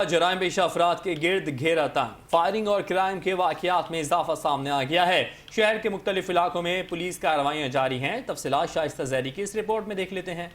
جرائم پیشہ افراد کے گرد گھیرا تنگ، فائرنگ اور کرائم کے واقعات میں اضافہ سامنے آ گیا ہے۔ شہر کے مختلف علاقوں میں پولیس کارروائیاں جاری ہیں۔ تفصیلات شائستہ زیدی کی اس رپورٹ میں دیکھ لیتے ہیں۔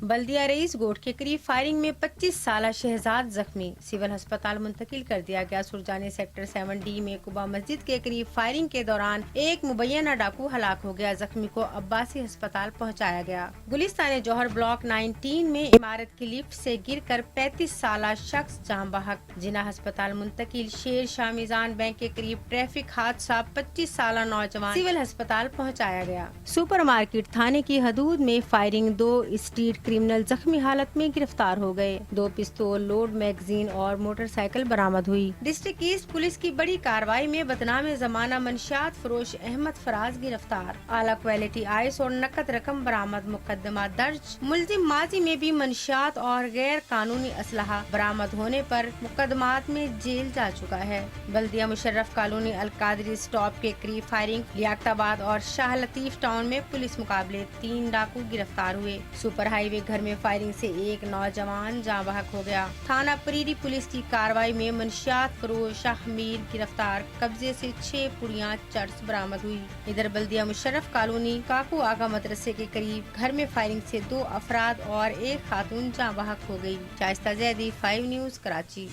بلدیہ رئیس گوٹ کے قریب فائرنگ میں 25 سالہ شہزاد زخمی، سول ہسپتال منتقل کر دیا گیا۔ سرجانی سیکٹر 7D میں قبا مسجد کے قریب فائرنگ کے دوران ایک مبینہ ڈاکو ہلاک ہو گیا، زخمی کو عباسی ہسپتال پہنچایا گیا۔ گلستان جوہر بلاک 19 میں عمارت کی لفٹ سے گر کر 35 سالہ شخص جاں بحق، جناح ہسپتال منتقل۔ شیر شاہ میزان بینک کے قریب ٹریفک حادثہ، 25 سالہ نوجوان سول ہسپتال پہنچایا گیا۔ سپر مارکیٹ تھانے کی حدود میں فائرنگ، 2 اسٹریٹ کرمنل زخمی حالت میں گرفتار ہو گئے۔ 2 پستول، لوڈ میگزین اور موٹر سائیکل برآمد ہوئی۔ ڈسٹرکٹ ایسٹ پولیس کی بڑی کارروائی میں بدنام زمانہ منشیات فروش احمد فراز گرفتار، اعلیٰ کوالٹی آئس اور نقد رقم برآمد، مقدمہ درج۔ ملزم ماضی میں بھی منشیات اور غیر قانونی اسلحہ برآمد ہونے پر مقدمات میں جیل جا چکا ہے۔ بلدیہ مشرف کالونی القادری سٹاپ کے قریب فائرنگ، لیاقت آباد اور شاہ لطیف ٹاؤن میں پولیس مقابلے، 3 ڈاکو گرفتار ہوئے۔ سپر ہائی وے گھر میں فائرنگ سے ایک نوجوان جاں بحق ہو گیا۔ تھانہ پریری پولیس کی کارروائی میں منشیات فروش شاہ میر گرفتار، قبضے سے 6 پڑیاں چرس برآمد ہوئی۔ ادھر بلدیہ مشرف کالونی کاکو آگا مدرسے کے قریب گھر میں فائرنگ سے 2 افراد اور 1 خاتون جاں بحق ہو گئی۔ شائستہ زیدی، 5 نیوز، کراچی۔